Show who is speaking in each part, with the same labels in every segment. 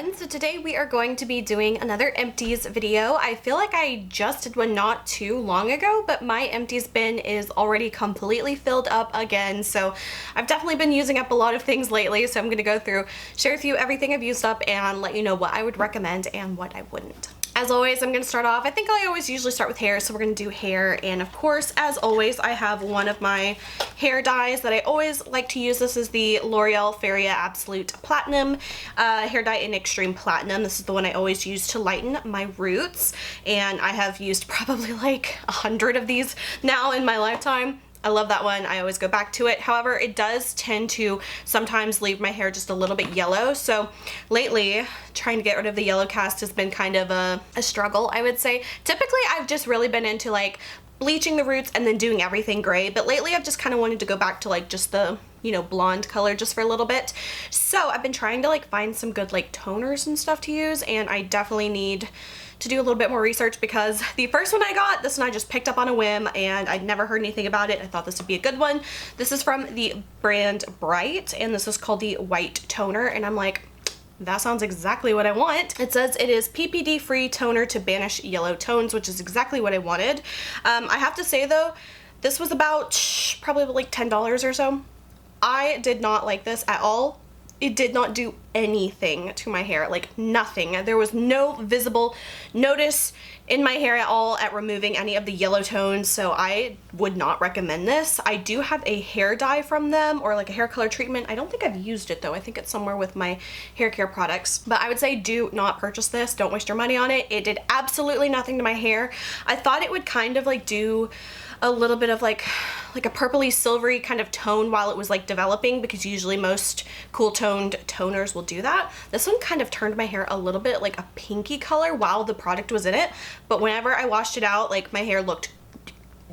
Speaker 1: everyone. So today we are going to be doing another empties video. I feel like I just did one not too long ago, but my empties bin is already completely filled up again. So I've definitely been using up a lot of things lately. So I'm going to go through, share with you everything I've used up and let you know what I would recommend and what I wouldn't. As always, I'm going to start off, I think I always usually start with hair, so we're going to do hair. And of course, as always, I have one of my hair dyes that I always like to use. This is the L'Oreal Feria Absolute Platinum hair dye in Extreme Platinum. This is the one I always use to lighten my roots. And I have used probably like 100 of these now in my lifetime. I love that one. I always go back to it. However, it does tend to sometimes leave my hair just a little bit yellow. So lately, trying to get rid of the yellow cast has been kind of a struggle, I would say. Typically, I've just really been into like bleaching the roots and then doing everything gray. But lately, I've just kind of wanted to go back to like just the, you know, blonde color just for a little bit. So I've been trying to like find some good like toners and stuff to use. And I definitely need to do a little bit more research because the first one I got, this one I just picked up on a whim and I'd never heard anything about it. I thought this would be a good one. This is from the brand Bright and this is called the White Toner and I'm like, that sounds exactly what I want. It says it is PPD free toner to banish yellow tones, which is exactly what I wanted. I have to say though, this was about probably like $10 or so. I did not like this at all. It did not do anything to my hair, like nothing. There was no visible notice in my hair at all at removing any of the yellow tones, so I would not recommend this. I do have a hair dye from them or like a hair color treatment. I don't think I've used it though. I think it's somewhere with my hair care products, but I would say do not purchase this. Don't waste your money on it. It did absolutely nothing to my hair. I thought it would kind of like do a little bit of like a purpley silvery kind of tone while it was like developing because usually most cool toned toners will do that. This one kind of turned my hair a little bit like a pinky color while the product was in it, but whenever I washed it out, like my hair looked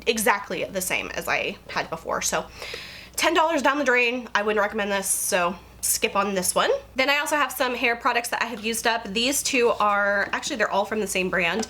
Speaker 1: exactly the same as I had before. So $10 down the drain. I wouldn't recommend this, so skip on this one. Then I also have some hair products that I have used up. These two are, actually they're all from the same brand.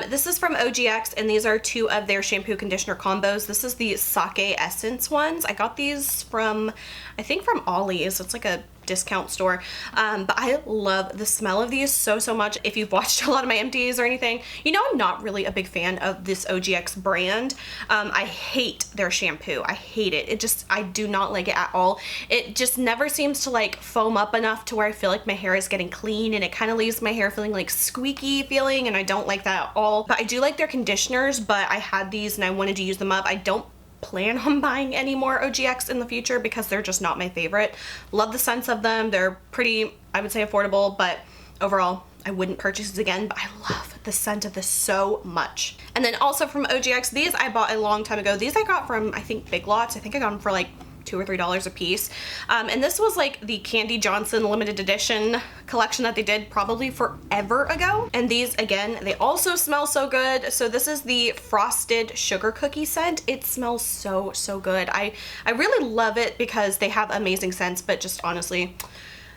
Speaker 1: This is from OGX and these are two of their shampoo conditioner combos. This is the Sake Essence ones. I got these from, I think from Ollie's. It's like a discount store. But I love the smell of these so much. If you've watched a lot of my empties or anything, you know I'm not really a big fan of this OGX brand. I hate their shampoo. I hate it. I do not like it at all. It just never seems to like foam up enough to where I feel like my hair is getting clean and it kind of leaves my hair feeling like squeaky feeling and I don't like that at all. But I do like their conditioners, but I had these and I wanted to use them up. I don't plan on buying any more OGX in the future because they're just not my favorite. Love the scents of them. They're pretty, I would say, affordable, but overall I wouldn't purchase this again, but I love the scent of this so much. And then also from OGX, these I bought a long time ago. These I got from, I think, Big Lots. I think I got them for like $2 or $3 a piece. And this was like the Candy Johnson limited edition collection that they did probably forever ago. And these, again, they also smell so good. So this is the Frosted Sugar Cookie scent. It smells so good. I really love it because they have amazing scents, but just honestly,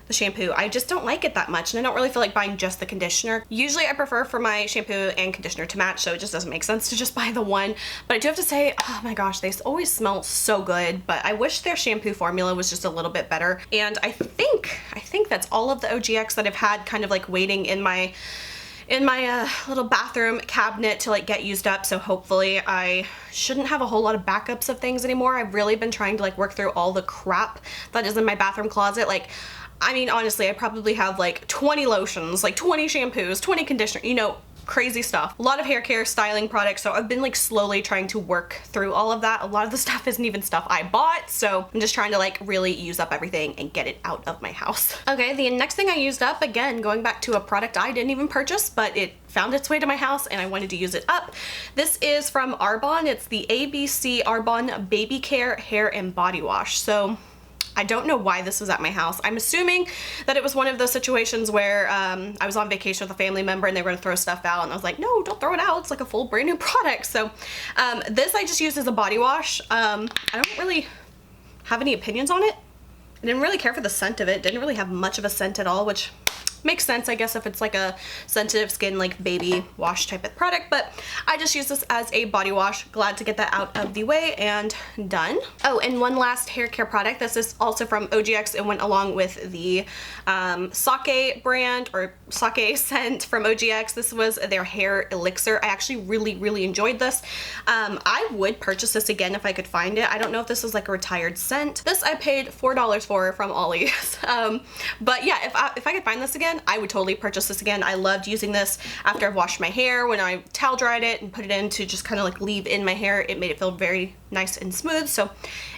Speaker 1: the shampoo, I just don't like it that much and I don't really feel like buying just the conditioner. Usually I prefer for my shampoo and conditioner to match, so it just doesn't make sense to just buy the one. But I do have to say, oh my gosh, they always smell so good, but I wish their shampoo formula was just a little bit better. And I think that's all of the OGX that I've had kind of like waiting in my little bathroom cabinet to like get used up, so hopefully I shouldn't have a whole lot of backups of things anymore. I've really been trying to like work through all the crap that is in my bathroom closet. Like, I mean, honestly, I probably have like 20 lotions, like 20 shampoos, 20 conditioner, you know, crazy stuff. A lot of hair care styling products, so I've been like slowly trying to work through all of that. A lot of the stuff isn't even stuff I bought, so I'm just trying to like really use up everything and get it out of my house. Okay, the next thing I used up, again, going back to a product I didn't even purchase, but it found its way to my house and I wanted to use it up. This is from Arbonne. It's the ABC Arbonne Baby Care Hair and Body Wash. So I don't know why this was at my house. I'm assuming that it was one of those situations where I was on vacation with a family member and they were gonna throw stuff out and I was like, no, don't throw it out. It's like a full brand new product. So this I just used as a body wash. I don't really have any opinions on it. I didn't really care for the scent of it. Didn't really have much of a scent at all, which makes sense, I guess, if it's like a sensitive skin, like baby wash type of product, but I just use this as a body wash. Glad to get that out of the way and done. Oh, and one last hair care product. This is also from OGX. It went along with the sake brand, or sake scent from OGX. This was their hair elixir. I actually really enjoyed this. I would purchase this again if I could find it. I don't know if this is like a retired scent. This I paid $4 for from Ollie's. But yeah, if I could find this again, I would totally purchase this again. I loved using this after I've washed my hair, when I towel dried it and put it in to just kind of like leave in my hair. It made it feel very nice and smooth. So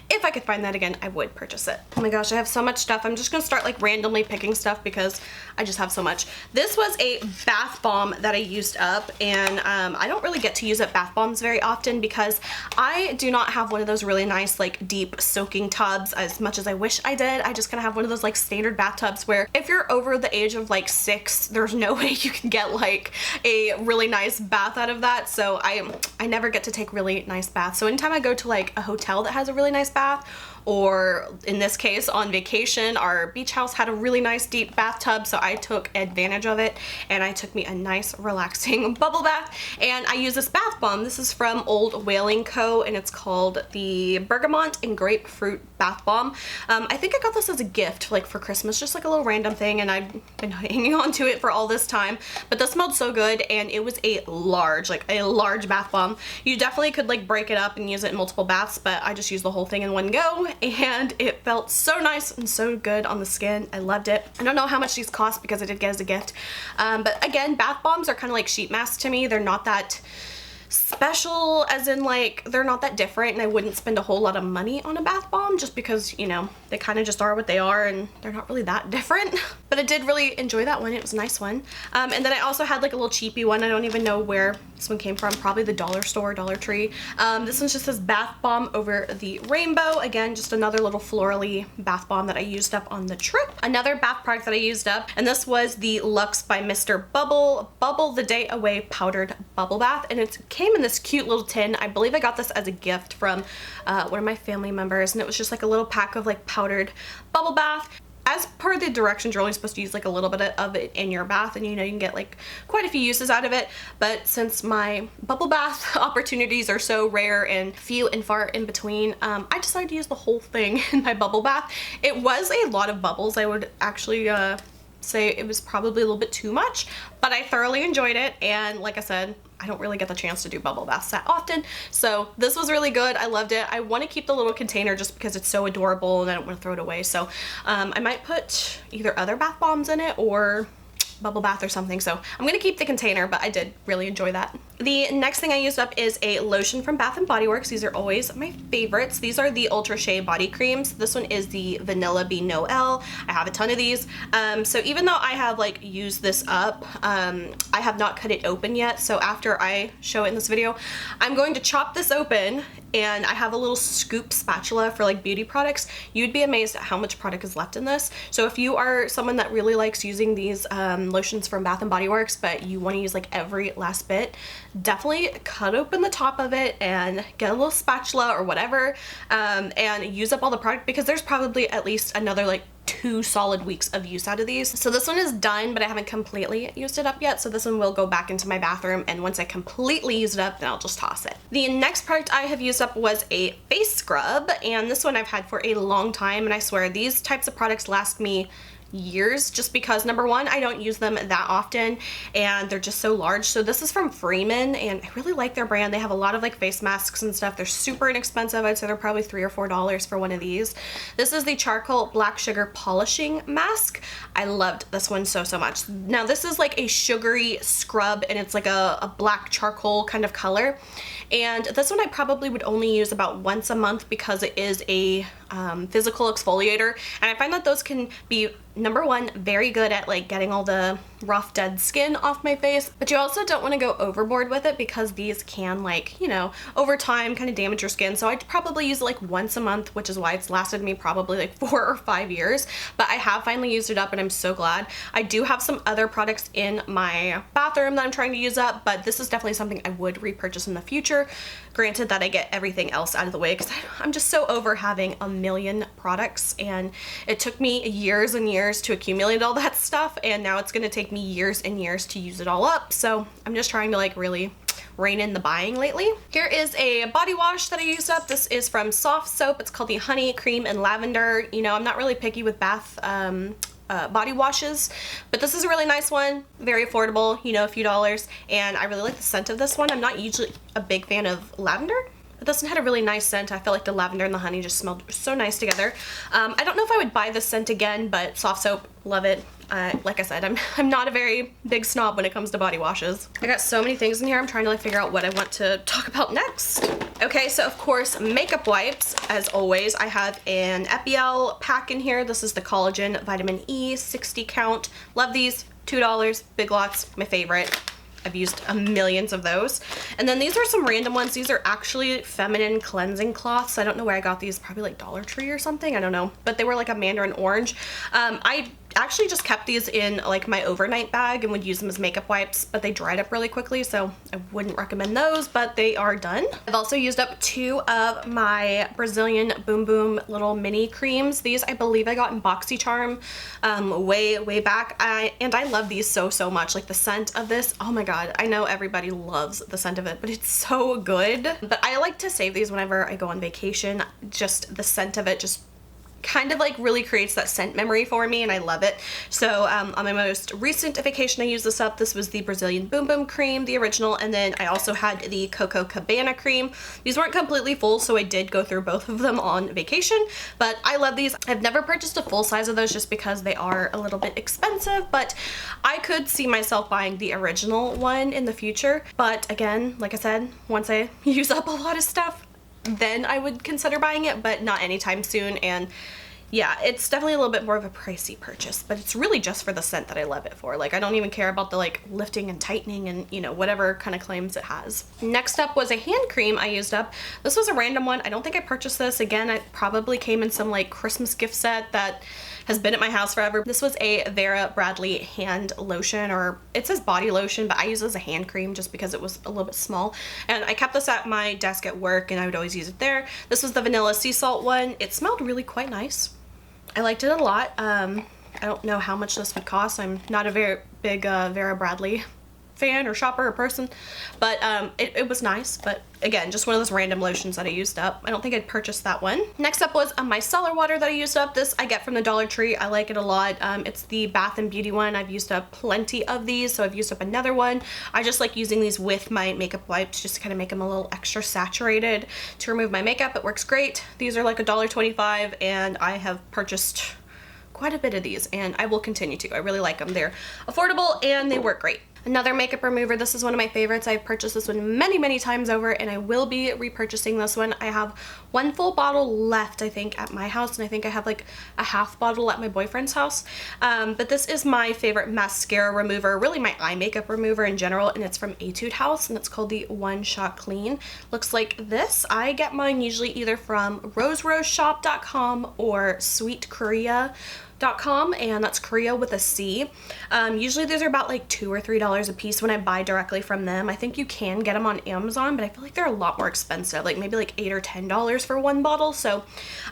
Speaker 1: if I could find that again, I would purchase it. Oh my gosh, I have so much stuff. I'm just gonna start like randomly picking stuff because I just have so much. This was a bath bomb that I used up, and I don't really get to use up bath bombs very often because I do not have one of those really nice like deep soaking tubs as much as I wish I did. I just kind of have one of those like standard bathtubs where if you're over the age of like 6, there's no way you can get like a really nice bath out of that. So I never get to take really nice baths. So anytime I go to like a hotel that has a really nice bath, or in this case on vacation, our beach house had a really nice deep bathtub, so I took advantage of it and I took me a nice relaxing bubble bath. And I use this bath bomb. This is from Old Whaling Co. and it's called the Bergamot and Grapefruit bath bomb. I think I got this as a gift like for Christmas, just like a little random thing, and I've been hanging on to it for all this time. But this smelled so good, and it was a large bath bomb. You definitely could like break it up and use it in multiple baths, but I just used the whole thing in one go, and it felt so nice and so good on the skin. I loved it. I don't know how much these cost because I did get as a gift. But again, bath bombs are kind of like sheet masks to me. They're not that special, as in like they're not that different, and I wouldn't spend a whole lot of money on a bath bomb just because, you know, they kind of just are what they are and they're not really that different. But I did really enjoy that one. It was a nice one. And then I also had like a little cheapy one. I don't even know where this one came from, probably the dollar store, Dollar Tree. This one's just says bath bomb over the rainbow. Again, just another little florally bath bomb that I used up on the trip. Another bath product that I used up, and this was the Luxe by Mr. Bubble the Day Away Powdered Bubble Bath, and it came in this cute little tin. I believe I got this as a gift from one of my family members, and it was just like a little pack of like powdered bubble bath. As per the directions, you're only supposed to use like a little bit of it in your bath, and you know, you can get like quite a few uses out of it. But since my bubble bath opportunities are so rare and few and far in between, I decided to use the whole thing in my bubble bath. It was a lot of bubbles. I would actually say it was probably a little bit too much, but I thoroughly enjoyed it. And like I said, I don't really get the chance to do bubble baths that often, so this was really good. I loved it. I want to keep the little container just because it's so adorable and I don't want to throw it away. So I might put either other bath bombs in it or bubble bath or something, so I'm gonna keep the container, but I did really enjoy that. The next thing I used up is a lotion from Bath & Body Works. These are always my favorites. These are the Ultra Shea body creams. This one is the Vanilla Bean Noel. I have a ton of these. So even though I have like used this up, I have not cut it open yet. So after I show it in this video, I'm going to chop this open, and I have a little scoop spatula for like beauty products. You'd be amazed at how much product is left in this. So if you are someone that really likes using these lotions from Bath & Body Works, but you want to use like every last bit, definitely cut open the top of it and get a little spatula or whatever, and use up all the product, because there's probably at least another like 2 solid weeks of use out of these. So this one is done, but I haven't completely used it up yet, so this one will go back into my bathroom, and once I completely use it up, then I'll just toss it. The next product I have used up was a face scrub, and this one I've had for a long time, and I swear these types of products last me years, just because number one, I don't use them that often, and they're just so large. So this is from Freeman, and I really like their brand. They have a lot of like face masks and stuff. They're super inexpensive. I'd say they're probably $3 or $4 for one of these. This is the Charcoal Black Sugar Polishing Mask. I loved this one so much. Now this is like a sugary scrub, and it's like a black charcoal kind of color, and this one I probably would only use about once a month because it is a physical exfoliator, and I find that those can be, number one, very good at like getting all the rough dead skin off my face, but you also don't want to go overboard with it because these can, like, you know, over time kind of damage your skin. So I'd probably use it like once a month, which is why it's lasted me probably like 4 or 5 years, but I have finally used it up and I'm so glad. I do have some other products in my bathroom that I'm trying to use up, but this is definitely something I would repurchase in the future, granted that I get everything else out of the way, because I'm just so over having a million products, and it took me years and years to accumulate all that stuff, and now it's gonna take me years and years to use it all up. So I'm just trying to like really rein in the buying lately. Here is a body wash that I used up. This is from Soft Soap. It's called the Honey, Cream, and Lavender. You know, I'm not really picky with bath body washes, but this is a really nice one, very affordable, you know, a few dollars, and I really like the scent of this one. I'm not usually a big fan of lavender, but this one had a really nice scent. I feel like the lavender and the honey just smelled so nice together. I don't know if I would buy this scent again, but Soft Soap, love it. Like I said, I'm not a very big snob when it comes to body washes. I got so many things in here. I'm trying to like figure out what I want to talk about next. Okay, so of course, makeup wipes. As always, I have an Epiel pack in here. This is the Collagen Vitamin E 60 count. Love these, $2, Big Lots, my favorite. I've used millions of those. And then these are some random ones. These are actually feminine cleansing cloths. I don't know where I got these, probably like Dollar Tree or something, I don't know. But they were like a mandarin orange. I actually just kept these in like my overnight bag and would use them as makeup wipes, but they dried up really quickly, so I wouldn't recommend those, but they are done. I've also used up 2 of my Brazilian Boom Boom little mini creams. These I believe I got in BoxyCharm way back, and I love these so much. Like the scent of this, oh my god, I know everybody loves the scent of it, but it's so good. But I like to save these whenever I go on vacation. Just the scent of it just kind of like really creates that scent memory for me, and I love it. So on my most recent vacation I used this up. This was the Brazilian Boom Boom cream, the original, and then I also had the Coco Cabana cream. These weren't completely full, so I did go through both of them on vacation, but I love these. I've never purchased a full size of those just because they are a little bit expensive, but I could see myself buying the original one in the future. But again, like I said, once I use up a lot of stuff, then I would consider buying it, but not anytime soon. And yeah, it's definitely a little bit more of a pricey purchase, but it's really just for the scent that I love it for. Like, I don't even care about the like lifting and tightening and, you know, whatever kind of claims it has. Next up was a hand cream I used up. This was a random one. I don't think I purchased this. Again, it probably came in some like Christmas gift set that has been at my house forever. This was a Vera Bradley hand lotion, or it says body lotion, but I use it as a hand cream just because it was a little bit small. And I kept this at my desk at work and I would always use it there. This was the vanilla sea salt one. It smelled really quite nice. I liked it a lot. I don't know how much this would cost. I'm not a very big Vera Bradley fan or shopper or person, but it was nice. But again, just one of those random lotions that I used up. I don't think I'd purchased that one. Next up was a Micellar Water that I used up. This I get from the Dollar Tree. I like it a lot. It's the Bath and Beauty one. I've used up plenty of these, so I've used up another one. I just like using these with my makeup wipes just to kind of make them a little extra saturated to remove my makeup. It works great. These are like $1.25, and I have purchased quite a bit of these, and I will continue to. I really like them. They're affordable and they work great. Another makeup remover. This is one of my favorites. I've purchased this one many times over, and I will be repurchasing this one. I have 1 full bottle left, I think, at my house, and I think I have like a half bottle at my boyfriend's house. But this is my favorite mascara remover, really my eye makeup remover in general, and it's from Etude House, and it's called the One Shot Clean. Looks like this. I get mine usually either from roseroseshop.com or sweetkorea.com, and that's Korea with a C. Usually these are about like $2 or $3 a piece when I buy directly from them. I think you can get them on Amazon, but I feel like they're a lot more expensive, like maybe like $8 or $10 for 1 bottle. So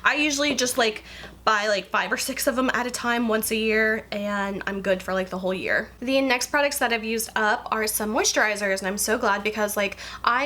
Speaker 1: I usually just like buy like 5 or 6 of them at a time once a year, and I'm good for like the whole year. The next products that I've used up are some moisturizers, and I'm so glad because like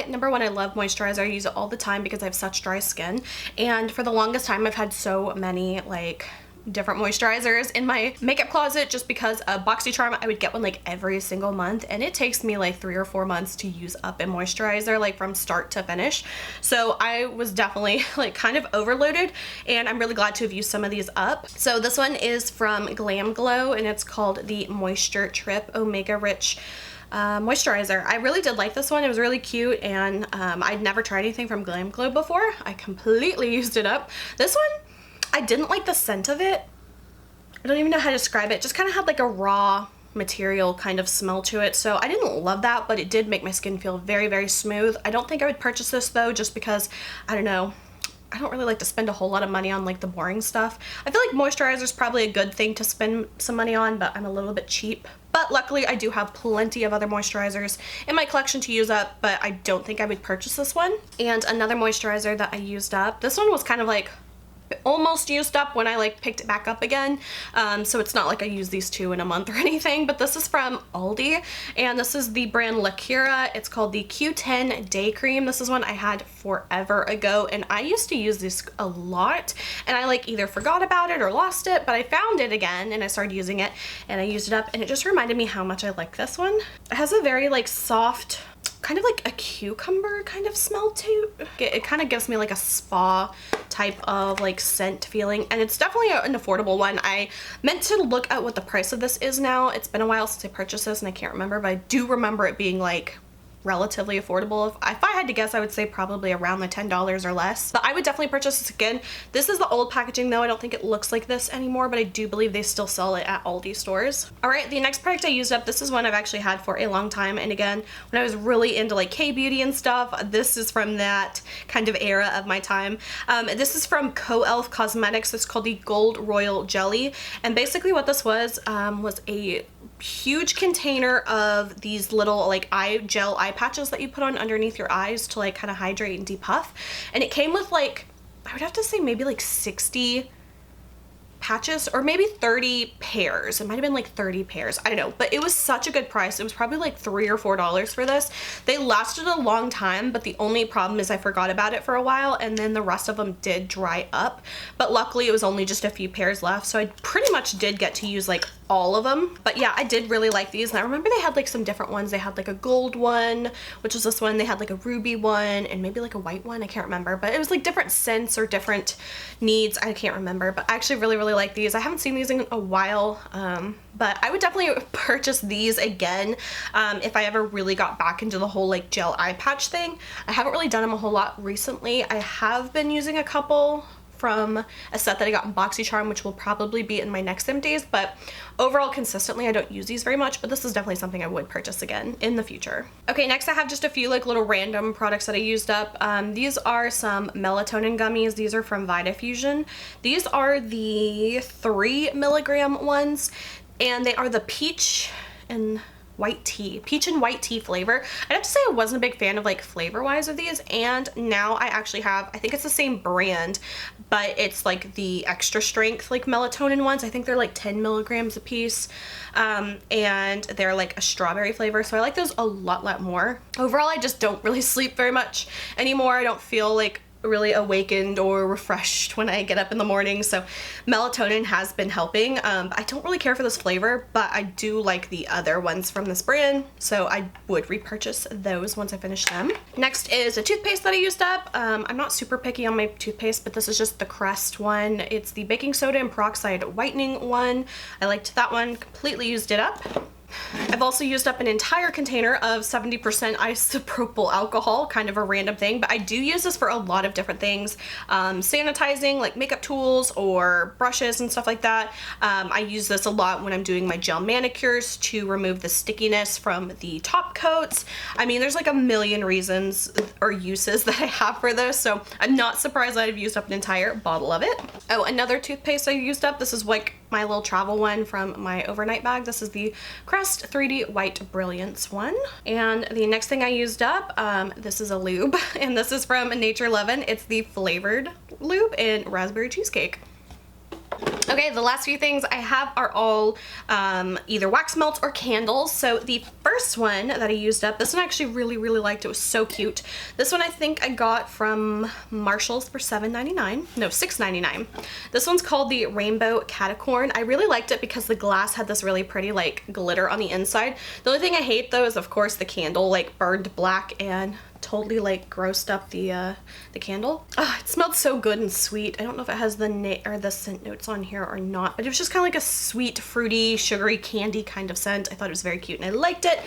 Speaker 1: number one, I love moisturizer. I use it all the time because I have such dry skin, and for the longest time I've had so many like different moisturizers in my makeup closet just because of BoxyCharm. I would get one like every single month, and it takes me like 3 or 4 months to use up a moisturizer, like from start to finish. So I was definitely like kind of overloaded, and I'm really glad to have used some of these up. So this one is from Glam Glow, and it's called the Moisture Trip Omega Rich moisturizer. I really did like this one. It was really cute, and I'd never tried anything from Glam Glow before. I completely used it up. This one, I didn't like the scent of it. I don't even know how to describe it. It just kind of had like a raw material kind of smell to it, so I didn't love that, but it did make my skin feel very, very smooth. I don't think I would purchase this though, just because, I don't know, I don't really like to spend a whole lot of money on like the boring stuff. I feel like moisturizer is probably a good thing to spend some money on, but I'm a little bit cheap. But luckily I do have plenty of other moisturizers in my collection to use up, but I don't think I would purchase this one. And another moisturizer that I used up, this one was kind of like almost used up when I like picked it back up again, so it's not like I use these two in a month or anything, but this is from Aldi, and this is the brand Leches. It's called the Q10 Day Cream. This is one I had forever ago, and I used to use this a lot, and I like either forgot about it or lost it, but I found it again and I started using it and I used it up, and it just reminded me how much I like this one. It has a very like soft, kind of like a cucumber kind of smell to it. It kind of gives me like a spa type of like scent feeling, and it's definitely an affordable one. I meant to look at what the price of this is now. It's been a while since I purchased this and I can't remember, but I do remember it being like relatively affordable. If I had to guess, I would say probably around the $10 or less, but I would definitely purchase this again. This is the old packaging though. I don't think it looks like this anymore, but I do believe they still sell it at Aldi stores. All right, the next product I used up, this is one I've actually had for a long time, and again, when I was really into like K-beauty and stuff, this is from that kind of era of my time. This is from Co-Elf Cosmetics. It's called the Gold Royal Jelly, and basically what this was a huge container of these little like gel eye patches that you put on underneath your eyes to like kind of hydrate and depuff, and it came with like, I would have to say maybe like 60 patches or maybe 30 pairs. It might have been like 30 pairs, I don't know, but it was such a good price. It was probably like $3 or $4 for this. They lasted a long time, but the only problem is I forgot about it for a while, and then the rest of them did dry up, but luckily it was only just a few pairs left, so I pretty much did get to use like all of them. But yeah, I did really like these, and I remember they had like some different ones. They had like a gold one, which was this one. They had like a ruby one and maybe like a white one. I can't remember, but it was like different scents or different needs. I can't remember, but I actually really like these. I haven't seen these in a while, but I would definitely purchase these again if I ever really got back into the whole like gel eye patch thing. I haven't really done them a whole lot recently. I have been using a couple from a set that I got in BoxyCharm, which will probably be in my next Empties, but overall consistently I don't use these very much, but this is definitely something I would purchase again in the future. Okay, next I have just a few like little random products that I used up. These are some Melatonin Gummies. These are from Vitafusion. These are the 3 milligram ones, and they are the peach and white tea flavor. I'd have to say I wasn't a big fan of like flavor wise of these, and now I actually have, I think it's the same brand, but it's like the extra strength like melatonin ones. I think they're like 10 milligrams a piece, and they're like a strawberry flavor, so I like those a lot more. Overall, I just don't really sleep very much anymore. I don't feel like really awakened or refreshed when I get up in the morning, so melatonin has been helping. I don't really care for this flavor, but I do like the other ones from this brand, so I would repurchase those once I finish them. Next is a toothpaste that I used up. I'm not super picky on my toothpaste, but this is just the Crest one. It's the baking soda and peroxide whitening one. I liked that one, completely used it up. I've also used up an entire container of 70% isopropyl alcohol, kind of a random thing, but I do use this for a lot of different things. Sanitizing, like makeup tools or brushes and stuff like that. I use this a lot when I'm doing my gel manicures to remove the stickiness from the top coats. I mean, there's like a million reasons or uses that I have for this, so I'm not surprised that I've used up an entire bottle of it. Oh, another toothpaste I used up, this is like my little travel one from my overnight bag. This is the Crest 3D White Brilliance one. And the next thing I used up, this is a lube, and this is from Nature Lovin'. It's the flavored lube in raspberry cheesecake. Okay, the last few things I have are all either wax melts or candles. So the first one that I used up, this one I actually really liked. It was so cute. This one I think I got from Marshall's for $7.99. No, $6.99. This one's called the Rainbow Catacorn. I really liked it because the glass had this really pretty like glitter on the inside. The only thing I hate though is of course the candle like burned black and totally like grossed up the candle. Oh, it smelled so good and sweet. I don't know if it has the scent notes on here or not, but it was just kind of like a sweet, fruity, sugary candy kind of scent. I thought it was very cute and I liked it.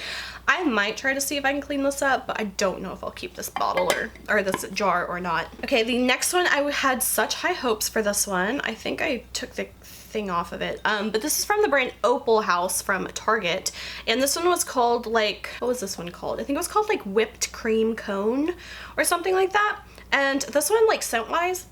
Speaker 1: I might try to see if I can clean this up, but I don't know if I'll keep this bottle or this jar or not. Okay, the next one, I had such high hopes for this one. I think I took the thing off of it, but this is from the brand Opal House from Target, and this one was called, like, what was this one called? I think it was called like Whipped Cream Cone or something like that. And this one, like, scent wise,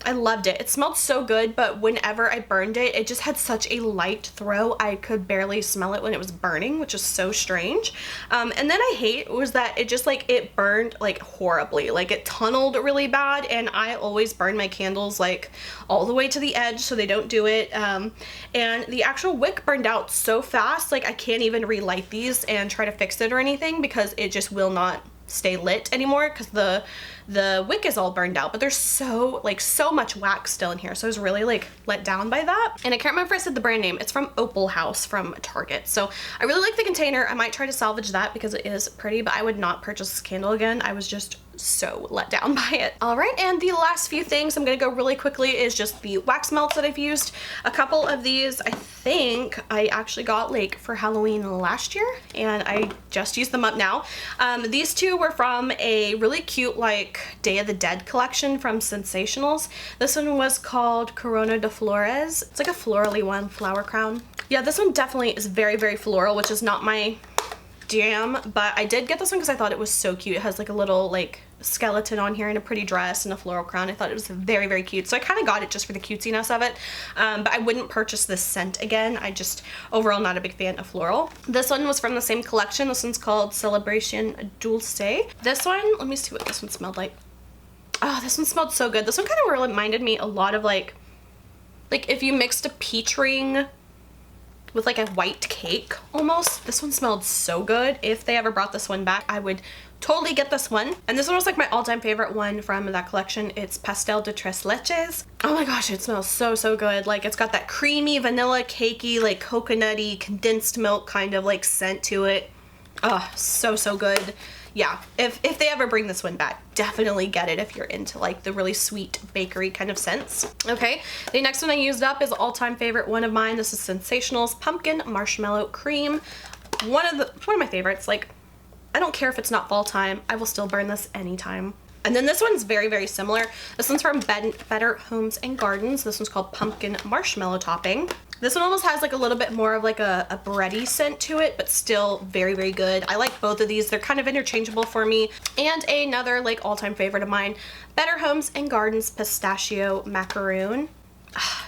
Speaker 1: I loved it. It smelled so good, but whenever I burned it, it just had such a light throw. I could barely smell it when it was burning, which is so strange. And then I hate was that it just, like, it burned like horribly. Like, it tunneled really bad, and I always burn my candles like all the way to the edge so they don't do it. And the actual wick burned out so fast, like I can't even relight these and try to fix it or anything because it just will not stay lit anymore because the wick is all burned out, but there's so much wax still in here, so I was really like let down by that. And I can't remember if I said the brand name. It's from Opal House from Target, so I really like the container. I might try to salvage that because it is pretty, but I would not purchase this candle again. I was just so let down by it. All right, and the last few things I'm gonna go really quickly is just the wax melts that I've used. A couple of these I think I actually got like for Halloween last year, and I just used them up now. These two were from a really cute like Day of the Dead collection from Sensationals. This one was called Corona de Flores. It's like a florally one, flower crown. Yeah, this one definitely is very, very floral, which is not my jam, but I did get this one because I thought it was so cute. It has like a little like skeleton on here and a pretty dress and a floral crown. I thought it was very, very cute, so I kind of got it just for the cutesiness of it, but I wouldn't purchase this scent again. I just overall not a big fan of floral. This one was from the same collection. This one's called Celebration Dulce. This one, let me see what this one smelled like. Oh, this one smelled so good. This one kind of reminded me a lot of like if you mixed a peach ring with like a white cake almost. This one smelled so good. If they ever brought this one back, I would totally get this one. And this one was like my all-time favorite one from that collection. It's Pastel de Tres Leches. Oh my gosh, it smells so, so good. Like, it's got that creamy, vanilla, cakey, like coconutty, condensed milk kind of like scent to it. Oh, so, so good. Yeah, if they ever bring this one back, definitely get it if you're into like the really sweet bakery kind of scents. Okay, the next one I used up is an all-time favorite one of mine. This is Sensational's Pumpkin Marshmallow Cream. One of my favorites. Like, I don't care if it's not fall time, I will still burn this anytime. And then this one's very, very similar. This one's from Better Homes and Gardens. This one's called Pumpkin Marshmallow Topping. This one almost has like a little bit more of like a bready scent to it, but still very, very good. I like both of these. They're kind of interchangeable for me. And another like all-time favorite of mine, Better Homes and Gardens Pistachio Macaroon.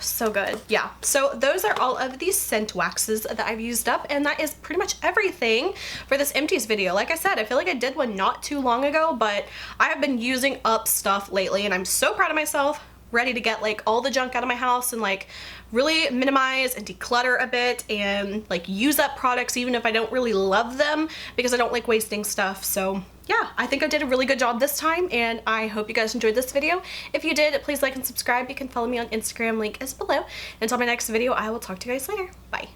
Speaker 1: So good. Yeah, so those are all of these scent waxes that I've used up, and that is pretty much everything for this empties video. Like I said, I feel like I did one not too long ago, but I have been using up stuff lately, and I'm so proud of myself. Ready to get like all the junk out of my house and like really minimize and declutter a bit and like use up products even if I don't really love them, because I don't like wasting stuff. So yeah, I think I did a really good job this time, and I hope you guys enjoyed this video. If you did, please like and subscribe. You can follow me on Instagram, link is below. Until my next video, I will talk to you guys later. Bye.